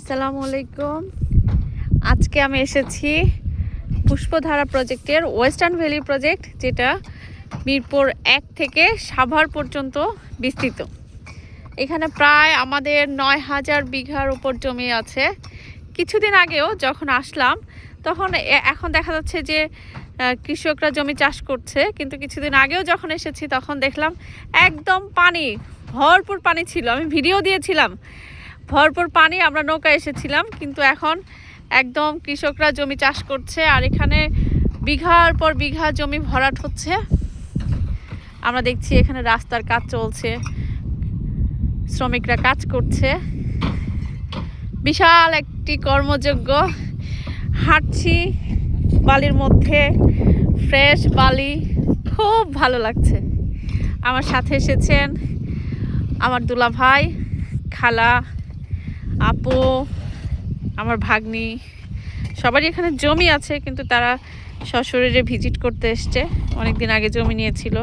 আসসালামু আলাইকুম। আজকে আমি এসেছি পুষ্পধারা প্রজেক্টের ওয়েস্টার্ন ভ্যালি প্রজেক্ট, যেটা মিরপুর 1 থেকে সাভার পর্যন্ত বিস্তৃত। এখানে প্রায় আমাদের 9000 বিঘার উপর জমি আছে। কিছুদিন আগেও যখন আসলাম তখন এখন দেখা যাচ্ছে যে কৃষকরা জমি চাষ করছে, কিন্তু কিছুদিন আগেও যখন এসেছি তখন দেখলাম একদম পানি, ভরপুর পানি ছিল। আমি ভিডিও দিয়েছিলাম, ভরপুর পানি, আমরা নৌকা এসেছিলাম, কিন্তু এখন একদম কৃষকরা জমি চাষ করছে। আর এখানে বিঘার পর বিঘা জমি ভরাট হচ্ছে। আমরা দেখছি এখানে রাস্তার কাজ চলছে, শ্রমিকরা কাজ করছে। বিশাল একটি কর্মযজ্ঞ। হাঁটছি বালির মধ্যে, ফ্রেশ বালি, খুব ভালো লাগছে। আমার সাথে এসেছেন আমার দুলা ভাই, খালা, আপু, আমার ভাগ্নি। সবারই এখানে জমি আছে, কিন্তু তারা সশরীরে ভিজিট করতে এসছে। অনেকদিন আগে জমি নিয়েছিল,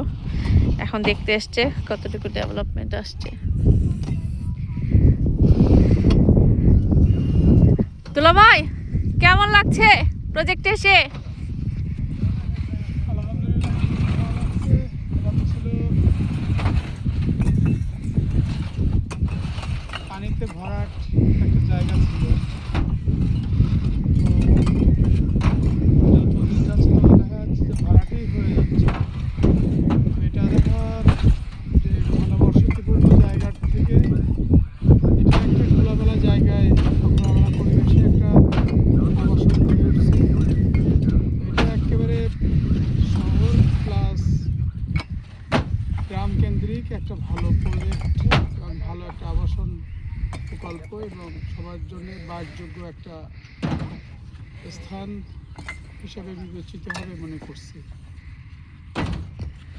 এখন দেখতে এসছে কতটুকু ডেভেলপমেন্ট আসছে। দুলা ভাই, কেমন লাগছে প্রজেক্টে এসে? পানিতে ভরাট একটা জায়গা ছিল, যত দিন যাচ্ছে তত দেখা যাচ্ছে যে ভরাটেই হয়ে যাচ্ছে। এটা দেখার যে ঘনবসতিপূর্ণ জায়গার থেকে এটা একটা খোলামেলা জায়গায়, খোলামেলা পরিবেশে একটা আবাসন গড়ে উঠছে। এটা একেবারে শহর প্লাস গ্রাম কেন্দ্রিক একটা ভালো প্রজেক্ট এবং ভালো একটা আবাসন প্রকল্প, এবং সবার জন্য বাসযোগ্য একটা স্থান হিসাবে বিবেচিত হবে মনে করছি।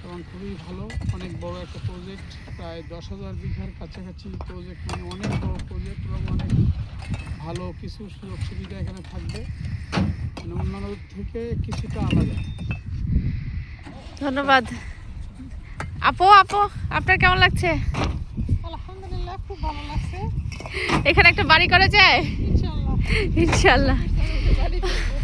এবং খুবই ভালো, অনেক বড় একটা প্রজেক্ট, প্রায় 10,000 বিঘার কাছাকাছি প্রজেক্ট, মানে অনেক বড় প্রজেক্ট এবং অনেক ভালো কিছু সুযোগ সুবিধা এখানে থাকবে, মানে অন্যান্য থেকে কিছুটা আলাদা। ধন্যবাদ। আপু, আপনার কেমন লাগছে? আলহামদুলিল্লাহ, খুব ভালো লাগছে। এখানে একটা বাড়ি করা যায় ইনশাআল্লাহ ইনশাল্লাহ। বাড়ি করবো।